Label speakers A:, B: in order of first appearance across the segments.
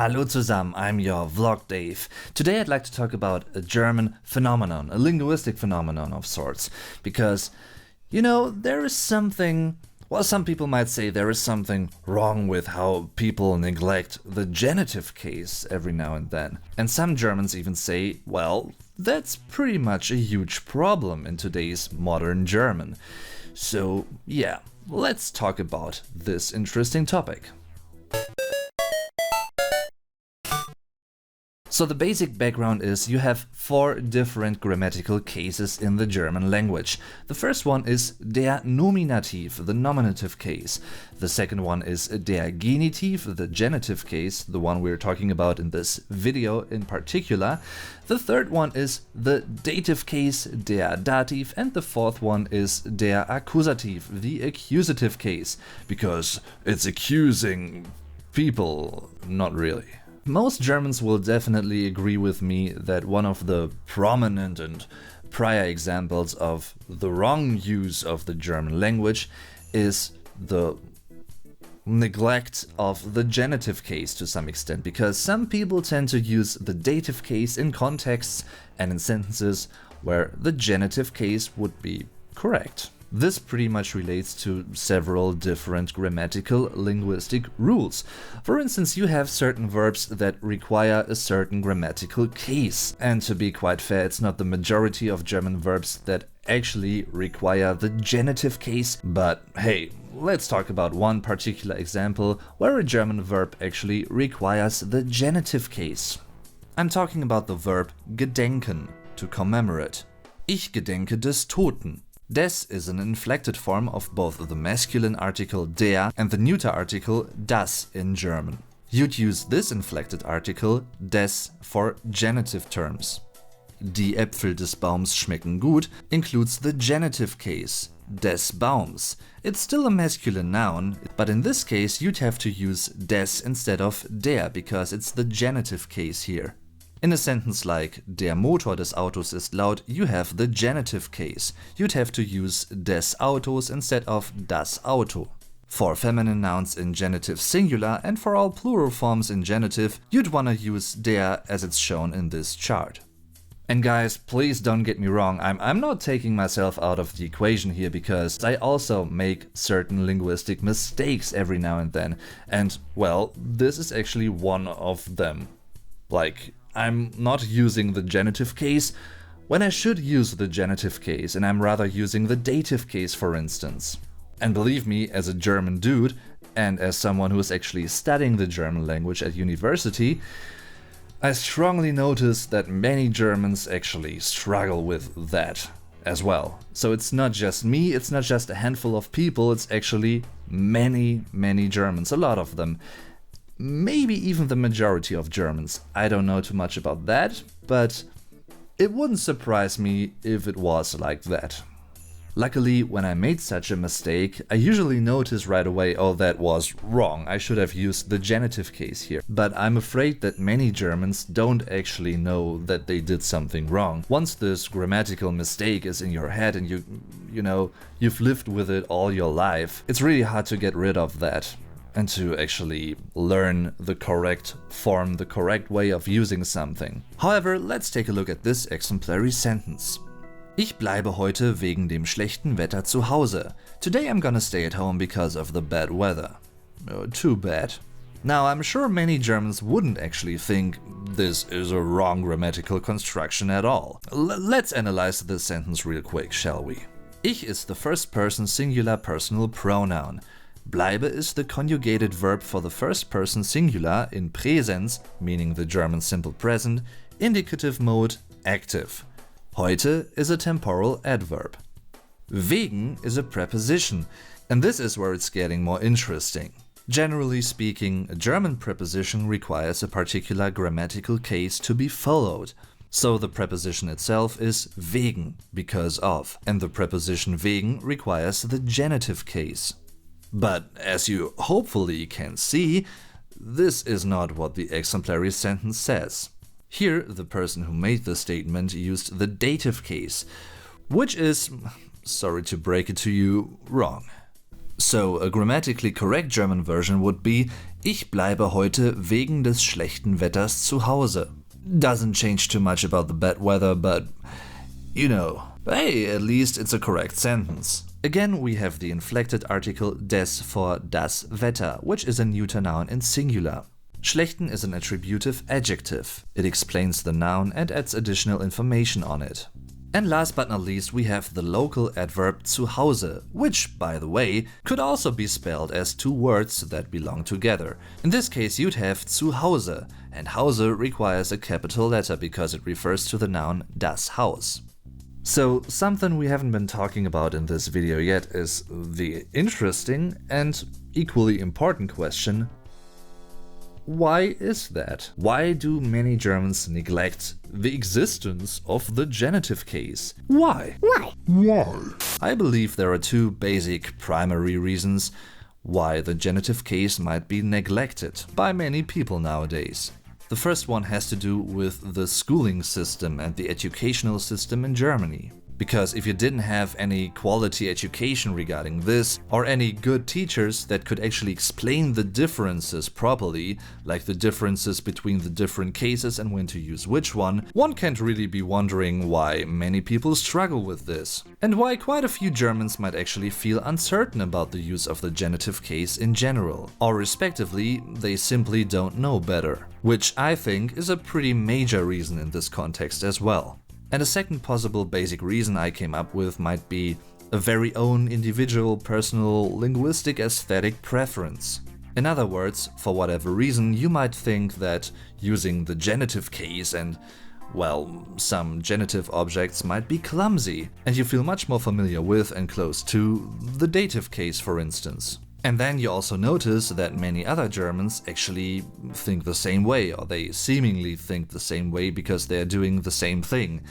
A: Hallo zusammen, I'm your vlog Dave. Today I'd like to talk about a German phenomenon, a linguistic phenomenon of sorts, because, there is something, some people might say there is something wrong with how people neglect the genitive case every now and then. And some Germans even say, well, that's pretty much a huge problem in today's modern German. So yeah, let's talk about this interesting topic. So the basic background is you have 4 different grammatical cases in the German language. The first one is der Nominativ, the nominative case. The second one is der Genitiv, the genitive case, the one we're talking about in this video in particular. The third one is the dative case, der Dative, and the fourth one is der Akkusativ, the accusative case, because it's accusing people, not really. Most Germans will definitely agree with me that one of the prominent and prior examples of the wrong use of the German language is the neglect of the genitive case to some extent, because some people tend to use the dative case in contexts and in sentences where the genitive case would be correct. This pretty much relates to several different grammatical linguistic rules. For instance, you have certain verbs that require a certain grammatical case. And to be quite fair, it's not the majority of German verbs that actually require the genitive case. But hey, let's talk about one particular example where a German verb actually requires the genitive case. I'm talking about the verb gedenken, to commemorate. Ich gedenke des Toten. Des is an inflected form of both the masculine article der and the neuter article das in German. You'd use this inflected article des for genitive terms. Die Äpfel des Baums schmecken gut includes the genitive case, des Baums. It's still a masculine noun, but in this case you'd have to use des instead of der because it's the genitive case here. In a sentence like der Motor des Autos ist laut, you have the genitive case. You'd have to use des Autos instead of das Auto. For feminine nouns in genitive singular and for all plural forms in genitive, you'd wanna use der as it's shown in this chart. And guys, please don't get me wrong, I'm not taking myself out of the equation here because I also make certain linguistic mistakes every now and then. And well, this is actually one of them. Like, I'm not using the genitive case when I should use the genitive case, and I'm rather using the dative case, for instance. And believe me, as a German dude, and as someone who is actually studying the German language at university, I strongly notice that many Germans actually struggle with that as well. So it's not just me, it's not just a handful of people, it's actually many Germans, a lot of them. Maybe even the majority of Germans. I don't know too much about that, but it wouldn't surprise me if it was like that. Luckily, when I made such a mistake, I usually notice right away, oh, that was wrong, I should have used the genitive case here. But I'm afraid that many Germans don't actually know that they did something wrong. Once this grammatical mistake is in your head and you've lived with it all your life, it's really hard to get rid of that. And to actually learn the correct form, the correct way of using something. However, let's take a look at this exemplary sentence. Ich bleibe heute wegen dem schlechten Wetter zu Hause. Today I'm gonna stay at home because of the bad weather. Oh, too bad. Now, I'm sure many Germans wouldn't actually think this is a wrong grammatical construction at all. Let's analyze this sentence real quick, shall we? Ich is the first person singular personal pronoun. Bleibe is the conjugated verb for the first person singular in Präsens, meaning the German simple present, indicative mode, active. Heute is a temporal adverb. Wegen is a preposition, and this is where it's getting more interesting. Generally speaking, a German preposition requires a particular grammatical case to be followed. So the preposition itself is wegen, because of, and the preposition wegen requires the genitive case. But as you hopefully can see, this is not what the exemplary sentence says. Here, the person who made the statement used the dative case, which is, sorry to break it to you, wrong. So a grammatically correct German version would be Ich bleibe heute wegen des schlechten Wetters zu Hause. Doesn't change too much about the bad weather, but you know, hey, at least it's a correct sentence. Again, we have the inflected article des for das Wetter, which is a neuter noun in singular. Schlechten is an attributive adjective. It explains the noun and adds additional information on it. And last but not least, we have the local adverb zu Hause, which, by the way, could also be spelled as two words that belong together. In this case, you'd have zu Hause, and Hause requires a capital letter because it refers to the noun das Haus. So, something we haven't been talking about in this video yet is the interesting and equally important question: why is that? Why do many Germans neglect the existence of the genitive case? Why? I believe there are two basic primary reasons why the genitive case might be neglected by many people nowadays. The first one has to do with the schooling system and the educational system in Germany. Because if you didn't have any quality education regarding this, or any good teachers that could actually explain the differences properly, like the differences between the different cases and when to use which one can't really be wondering why many people struggle with this. And why quite a few Germans might actually feel uncertain about the use of the genitive case in general. Or respectively, they simply don't know better. Which I think is a pretty major reason in this context as well. And a second possible basic reason I came up with might be a very own individual personal linguistic aesthetic preference. In other words, for whatever reason, you might think that using the genitive case and, well, some genitive objects might be clumsy, and you feel much more familiar with and close to the dative case, for instance. And then you also notice that many other Germans actually think the same way, or they seemingly think the same way because they are doing the same thing.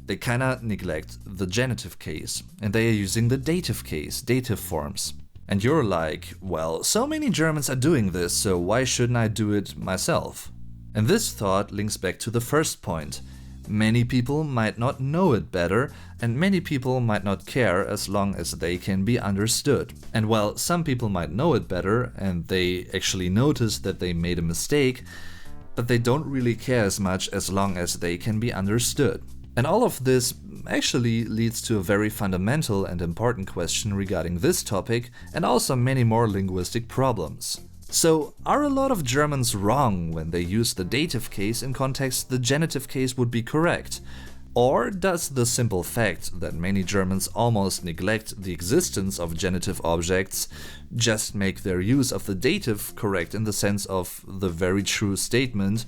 A: They kinda neglect the genitive case, and they are using the dative case, dative forms. And you're like, well, so many Germans are doing this, so why shouldn't I do it myself? And this thought links back to the first point. Many people might not know it better, and many people might not care as long as they can be understood. And while some people might know it better, and they actually notice that they made a mistake, but they don't really care as much as long as they can be understood. And all of this actually leads to a very fundamental and important question regarding this topic, and also many more linguistic problems. So, are a lot of Germans wrong when they use the dative case in context the genitive case would be correct? Or does the simple fact that many Germans almost neglect the existence of genitive objects just make their use of the dative correct in the sense of the very true statement,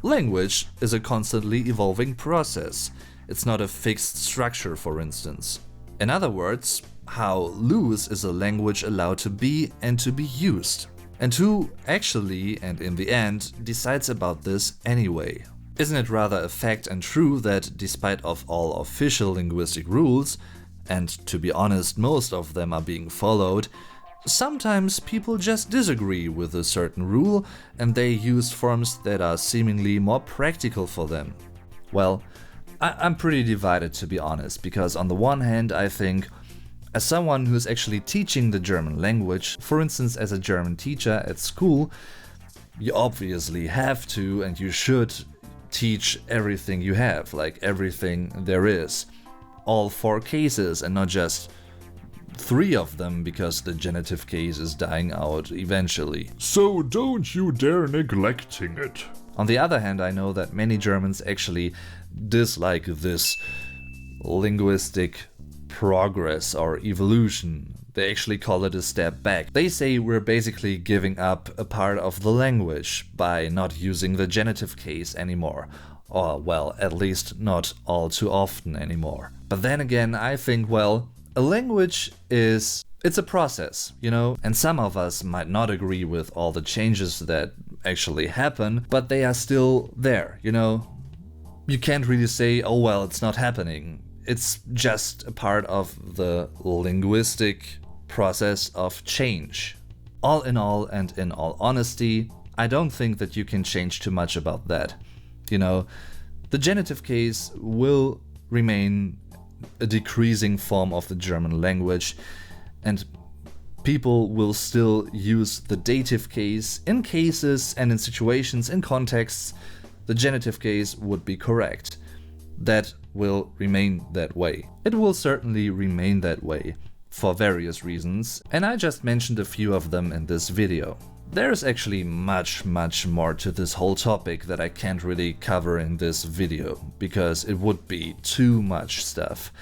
A: language is a constantly evolving process. It's not a fixed structure, for instance. In other words, how loose is a language allowed to be and to be used? And who actually, and in the end, decides about this anyway? Isn't it rather a fact and true that despite of all official linguistic rules, and to be honest, most of them are being followed, sometimes people just disagree with a certain rule and they use forms that are seemingly more practical for them? Well, I'm pretty divided, to be honest, because on the one hand I think, as someone who's actually teaching the German language, for instance as a German teacher at school, you obviously have to and you should teach everything you have, like everything there is. All 4 cases and not just 3 of them because the genitive case is dying out eventually.
B: So don't you dare neglecting it.
A: On the other hand, I know that many Germans actually dislike this linguistic progress or evolution. They actually call it a step back. They say we're basically giving up a part of the language by not using the genitive case anymore. Or, well, at least not all too often anymore. But then again, I think, well, a language it's a process, you know? And some of us might not agree with all the changes that actually happen, but they are still there, you know? You can't really say, oh well, it's not happening. It's just a part of the linguistic process of change. All in all, and in all honesty, I don't think that you can change too much about that. You know, the genitive case will remain a decreasing form of the German language, and People will still use the dative case in cases and in situations, in contexts. The genitive case would be correct. That will remain that way. It will certainly remain that way for various reasons, and I just mentioned a few of them in this video. There's actually much more to this whole topic that I can't really cover in this video, because it would be too much stuff.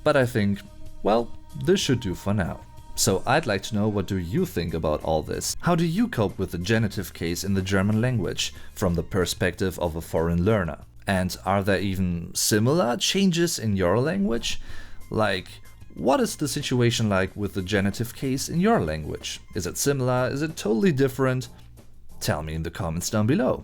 A: But I think, well, this should do for now. So I'd like to know, what do you think about all this? How do you cope with the genitive case in the German language from the perspective of a foreign learner? And are there even similar changes in your language? Like, what is the situation like with the genitive case in your language? Is it similar? Is it totally different? Tell me in the comments down below.